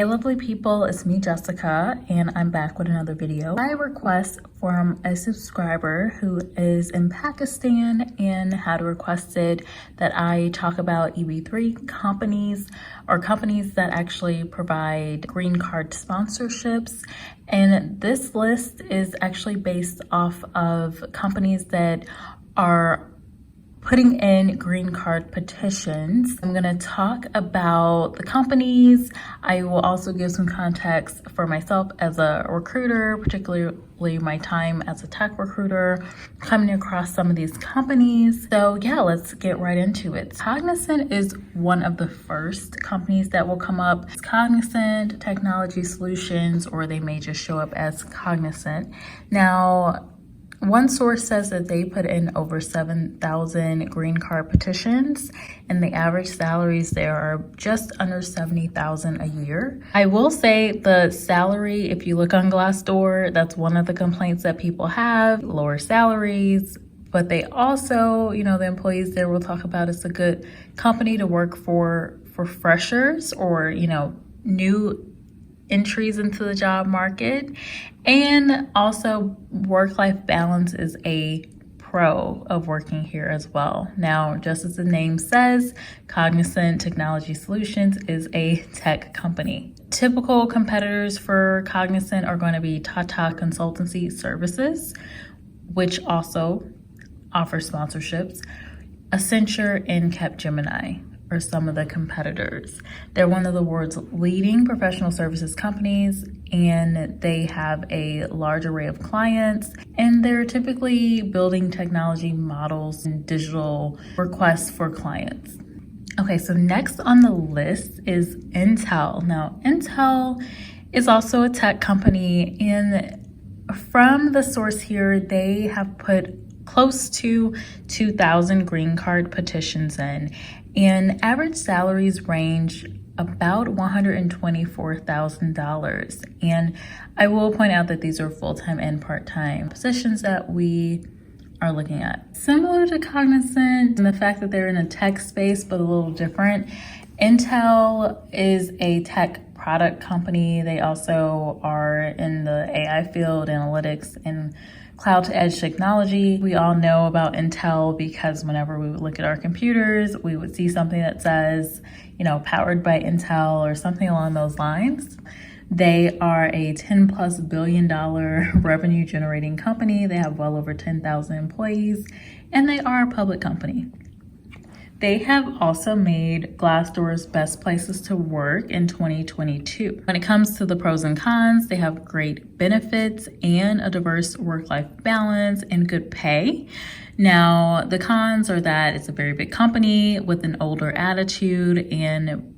Hey lovely people, it's me Jessica and I'm back with another video. I request from a subscriber who is in Pakistan and had requested that I talk about EB3 companies or companies that actually provide green card sponsorships. And this list is actually based off of companies that are putting in green card petitions. I'm gonna talk about the companies. I will also give some context for myself as a recruiter, particularly my time as a tech recruiter, coming across some of these companies. So yeah, let's get right into it. Cognizant is one of the first companies that will come up. It's Cognizant Technology Solutions, or they may just show up as Cognizant. Now, one source says that they put in over 7,000 green card petitions, and the average salaries there are just under 70,000 a year. I will say the salary, if you look on Glassdoor, that's one of the complaints that people have, lower salaries. But they also, the employees there will talk about it's a good company to work for freshers or, new entries into the job market. And also work-life balance is a pro of working here as well. Now, just as the name says, Cognizant Technology Solutions is a tech company. Typical competitors for Cognizant are going to be Tata Consultancy Services, which also offers sponsorships. Accenture and Capgemini are some of the competitors. They're one of the world's leading professional services companies, and they have a large array of clients, and they're typically building technology models and digital requests for clients. Okay, so next on the list is Intel. Now, Intel is also a tech company, and from the source here, they have put close to 2,000 green card petitions in, and average salaries range about $124,000. And I will point out that these are full-time and part-time positions that we are looking at. Similar to Cognizant, and the fact that they're in a tech space, but a little different, Intel is a tech product company. They also are in the AI field, analytics, and cloud to edge technology. We all know about Intel because whenever we would look at our computers, we would see something that says, powered by Intel or something along those lines. They are a $10+ billion revenue generating company. They have well over 10,000 employees, and they are a public company. They have also made Glassdoor's Best Places to Work in 2022. When it comes to the pros and cons, they have great benefits and a diverse work-life balance and good pay. Now, the cons are that it's a very big company with an older attitude, and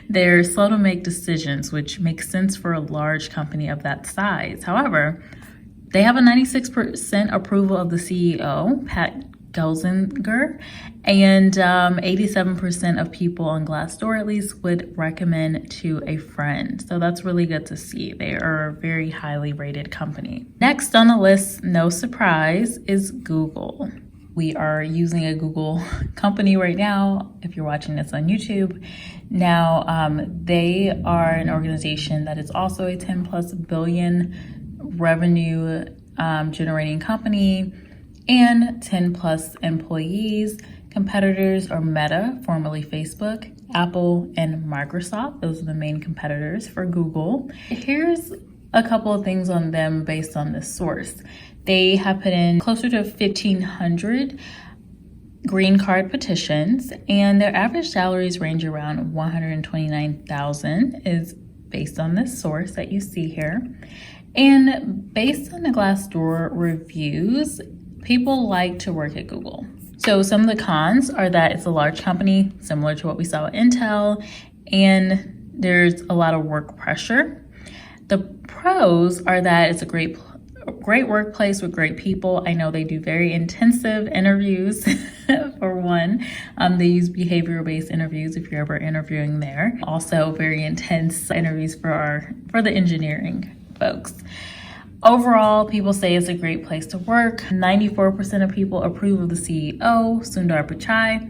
they're slow to make decisions, which makes sense for a large company of that size. However, they have a 96% approval of the CEO, Pat Gelsinger, and 87% of people on Glassdoor at least would recommend to a friend. So that's really good to see. They are a very highly rated company. Next on the list, no surprise, is Google. We are using a Google company right now, if you're watching this on YouTube. Now, they are an organization that is also a 10+ billion revenue generating company and 10+ employees. Competitors are Meta, formerly Facebook, Apple, and Microsoft. Those are the main competitors for Google. Here's a couple of things on them based on this source. They have put in closer to 1,500 green card petitions, and their average salaries range around $129,000 is based on this source that you see here. And based on the Glassdoor reviews, people like to work at Google. So some of the cons are that it's a large company, similar to what we saw at Intel, and there's a lot of work pressure. The pros are that it's a great workplace with great people. I know they do very intensive interviews for one. They use behavioral-based interviews if you're ever interviewing there. Also very intense interviews for the engineering folks. Overall, people say it's a great place to work. 94% of people approve of the CEO, Sundar Pichai,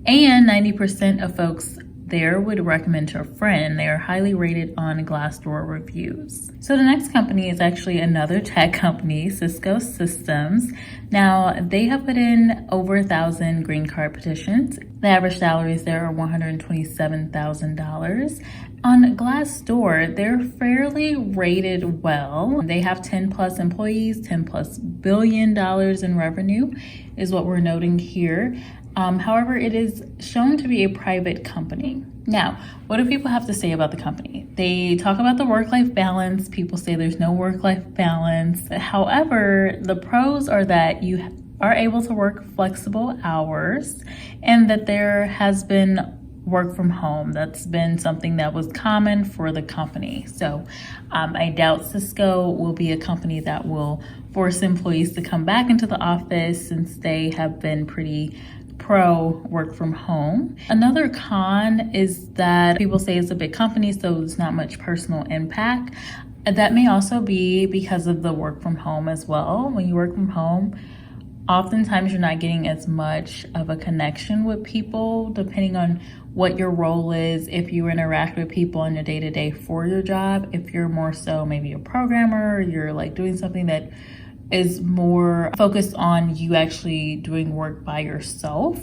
and 90% of folks there would recommend to a friend. They are highly rated on Glassdoor reviews. So the next company is actually another tech company, Cisco Systems. Now, they have put in over 1,000 green card petitions. The average salaries there are $127,000. On Glassdoor, they're fairly rated well. They have 10 plus employees, $10 plus billion in revenue is what we're noting here. However, it is shown to be a private company. Now, what do people have to say about the company? They talk about the work-life balance. People say there's no work-life balance. However, the pros are that you are able to work flexible hours and that there has been work from home. That's been something that was common for the company. So I doubt Cisco will be a company that will force employees to come back into the office since they have been pretty pro work from home. Another con is that people say it's a big company, so there's not much personal impact. That may also be because of the work from home as well. When you work from home, oftentimes you're not getting as much of a connection with people, depending on what your role is. If you interact with people on your day-to-day for your job, if you're more so maybe a programmer, you're like doing something that is more focused on you actually doing work by yourself,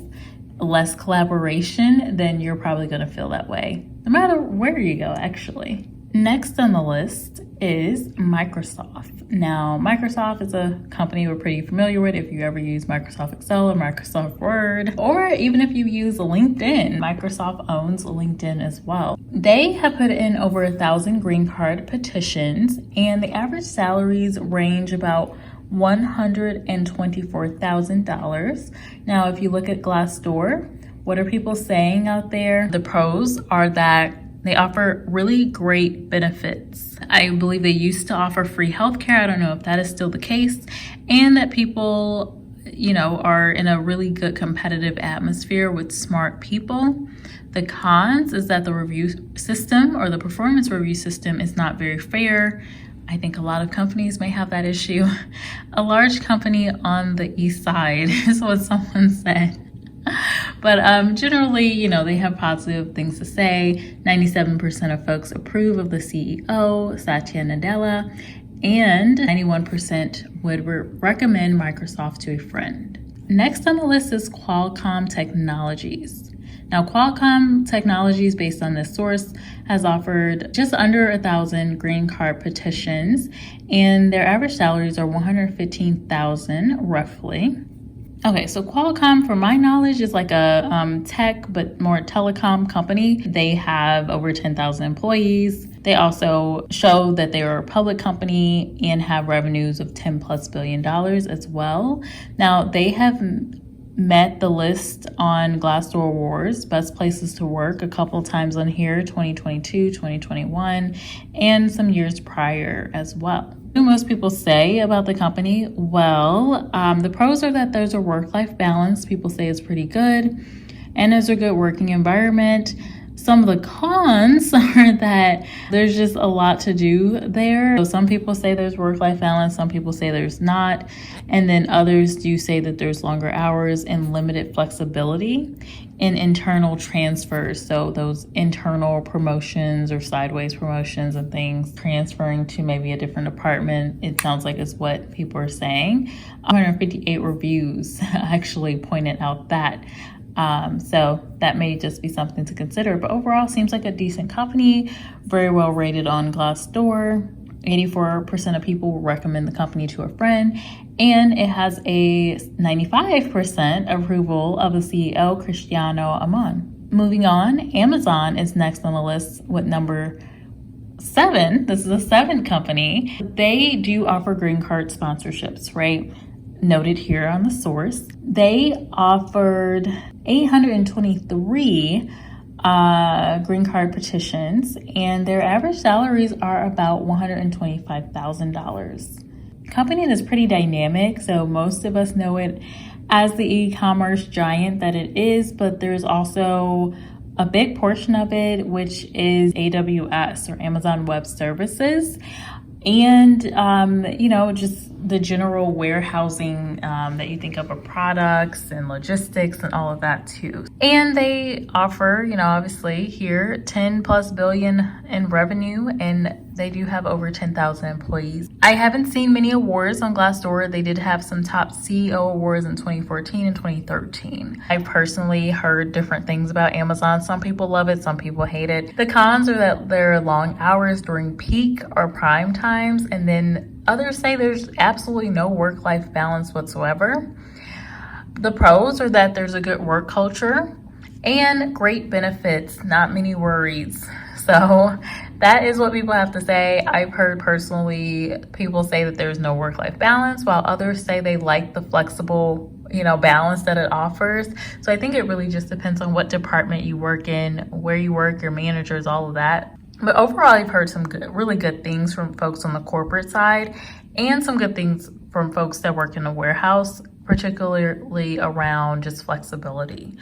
less collaboration, then you're probably going to feel that way no matter where you go, actually. Next on the list is Microsoft. Now, Microsoft is a company we're pretty familiar with if you ever use Microsoft Excel or Microsoft Word, or even if you use LinkedIn. Microsoft owns LinkedIn as well. They have put in over 1,000 green card petitions, and the average salaries range about $124,000. Now, if you look at Glassdoor, what are people saying out there? The pros are that they offer really great benefits. I believe they used to offer free healthcare. I don't know if that is still the case. And that people, are in a really good competitive atmosphere with smart people. The cons is that the review system or the performance review system is not very fair. I think a lot of companies may have that issue. A large company on the east side is what someone said. But generally, they have positive things to say. 97% of folks approve of the CEO, Satya Nadella, and 91% would recommend Microsoft to a friend. Next on the list is Qualcomm Technologies. Now, Qualcomm Technologies, based on this source, has offered just under 1,000 green card petitions, and their average salaries are $115,000 roughly. Okay, so Qualcomm, from my knowledge, is like a tech but more telecom company. They have over 10,000 employees. They also show that they are a public company and have revenues of $10 plus billion as well. Now, they have met the list on Glassdoor Awards, best places to work, a couple times on here, 2022, 2021, and some years prior as well. What do most people say about the company? Well, the pros are that there's a work-life balance. People say it's pretty good, and there's a good working environment. Some of the cons are that there's just a lot to do there. So some people say there's work-life balance, some people say there's not, and then others do say that there's longer hours and limited flexibility in internal transfers. So those internal promotions or sideways promotions and things, transferring to maybe a different department, it sounds like is what people are saying. 158 reviews actually pointed out that. So that may just be something to consider, but overall seems like a decent company, very well rated on Glassdoor. 84% of people will recommend the company to a friend, and it has a 95% approval of the CEO, Cristiano Amon. Moving on, Amazon is next on the list with number 7. This is a 7th company. They do offer green card sponsorships, right? Noted here on the source. They offered 823 green card petitions, and their average salaries are about $125,000. Company is pretty dynamic, so most of us know it as the e-commerce giant that it is, but there's also a big portion of it which is AWS or Amazon Web Services. and just the general warehousing that you think of products and logistics and all of that too. And they offer, obviously here 10 plus billion in revenue, and they do have over 10,000 employees. I haven't seen many awards on Glassdoor. They did have some top CEO awards in 2014 and 2013. I personally heard different things about Amazon. Some people love it, some people hate it. The cons are that there are long hours during peak or prime times, and then others say there's absolutely no work-life balance whatsoever. The pros are that there's a good work culture and great benefits, not many worries. So that is what people have to say. I've heard personally people say that there's no work-life balance, while others say they like the flexible, balance that it offers. So I think it really just depends on what department you work in, where you work, your managers, all of that. But overall, I've heard some really good things from folks on the corporate side, and some good things from folks that work in a warehouse, particularly around just flexibility.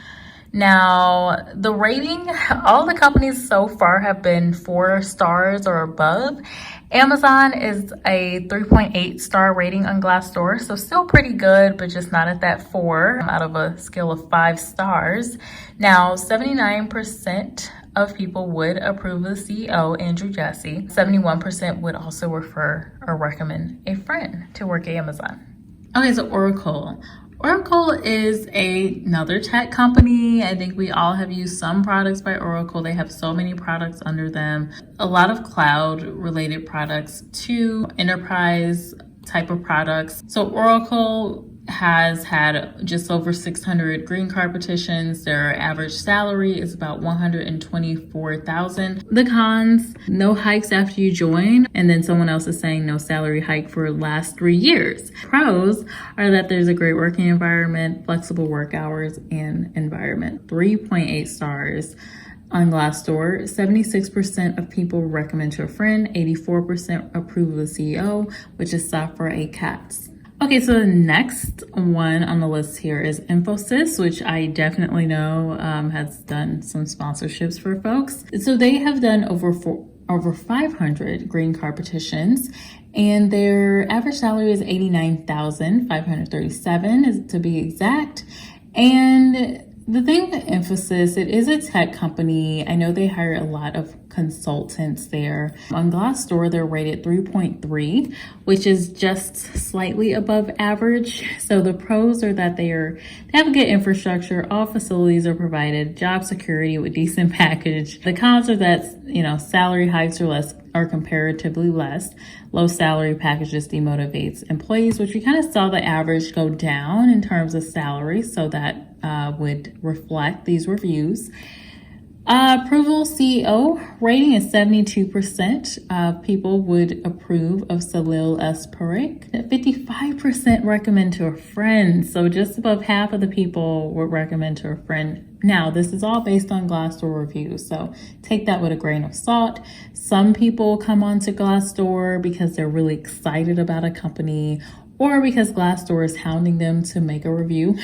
Now, the rating, all the companies so far have been 4 stars or above. Amazon is a 3.8 star rating on Glassdoor, so still pretty good, but just not at that 4 out of a scale of 5 stars. Now, 79% of people would approve of the CEO, Andrew Jassy. 71% would also refer or recommend a friend to work at Amazon. Okay, so Oracle. Oracle is another tech company. I think we all have used some products by Oracle. They have so many products under them. A lot of cloud related products to enterprise type of products. So Oracle has had just over 600 green card petitions. Their average salary is about $124,000. The cons, no hikes after you join, and then someone else is saying no salary hike for the last 3 years. Pros are that there's a great working environment, flexible work hours, and environment. 3.8 stars. On Glassdoor, 76% of people recommend to a friend, 84% approve of the CEO, which is Safra A. Katz. Okay, so the next one on the list here is Infosys, which I definitely know has done some sponsorships for folks. So they have done over 500 green card petitions, and their average salary is $89,537 to be exact. And the thing with Infosys, it is a tech company. I know they hire a lot of consultants there. On Glassdoor, they're rated 3.3, which is just slightly above average. So the pros are that they have a good infrastructure, all facilities are provided, job security with decent package. The cons are that, salary hikes are comparatively less. Low salary packages demotivates employees, which we kind of saw the average go down in terms of salary. So that would reflect these reviews. Approval CEO rating is 72%. People would approve of Salil S. Parekh. 55% recommend to a friend. So just above half of the people would recommend to a friend. Now, this is all based on Glassdoor reviews, so take that with a grain of salt. Some people come onto Glassdoor because they're really excited about a company, or because Glassdoor is hounding them to make a review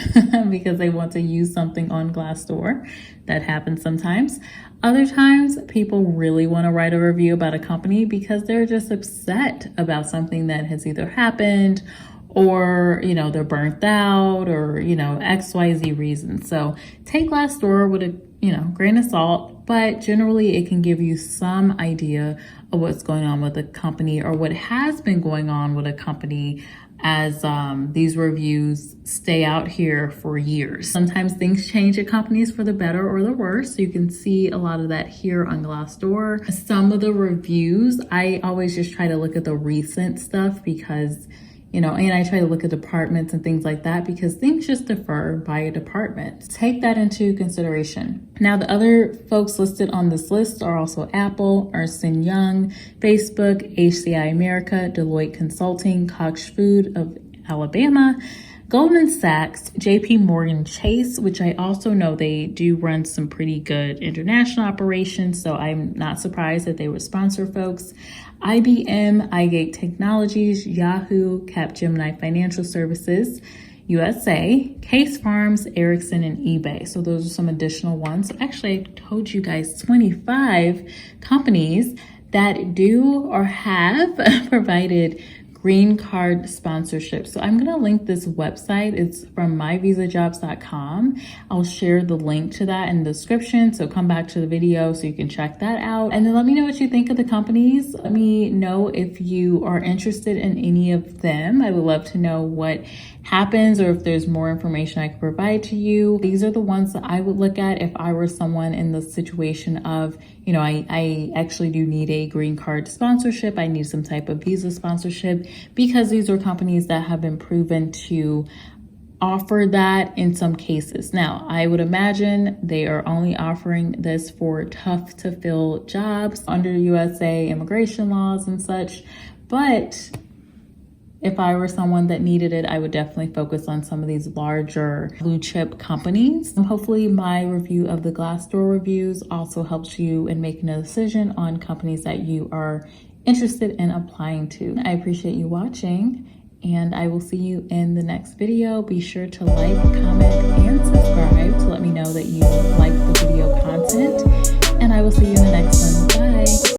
because they want to use something on Glassdoor. That happens sometimes. Other times, people really want to write a review about a company because they're just upset about something that has either happened, or, they're burnt out, or, XYZ reasons. So take Glassdoor with a, grain of salt, but generally it can give you some idea of what's going on with a company, or what has been going on with a company as these reviews stay out here for years. Sometimes things change at companies for the better or the worse. So you can see a lot of that here on Glassdoor. Some of the reviews, I always just try to look at the recent stuff because and I try to look at departments and things like that because things just differ by a department. Take that into consideration. Now, the other folks listed on this list are also Apple, Ernst & Young, Facebook, HCI America, Deloitte Consulting, Cox Food of Alabama, Goldman Sachs, JP Morgan Chase, which I also know they do run some pretty good international operations, so I'm not surprised that they would sponsor folks. IBM, iGate Technologies, Yahoo, Capgemini Financial Services, USA, Case Farms, Ericsson, and eBay. So those are some additional ones. Actually, I told you guys 25 companies that do or have provided green card sponsorship. So I'm going to link this website. It's from myvisajobs.com. I'll share the link to that in the description. So come back to the video so you can check that out. And then let me know what you think of the companies. Let me know if you are interested in any of them. I would love to know what happens or if there's more information I can provide to you. These are the ones that I would look at if I were someone in the situation of, you know, I actually do need a green card sponsorship. I need some type of visa sponsorship, because these are companies that have been proven to offer that in some cases. Now, I would imagine they are only offering this for tough to fill jobs under USA immigration laws and such. But if I were someone that needed it, I would definitely focus on some of these larger blue chip companies. Hopefully my review of the Glassdoor reviews also helps you in making a decision on companies that you are interested in applying to. I appreciate you watching, and I will see you in the next video. Be sure to like, comment, and subscribe to let me know that you like the video content, and I will see you in the next one. Bye.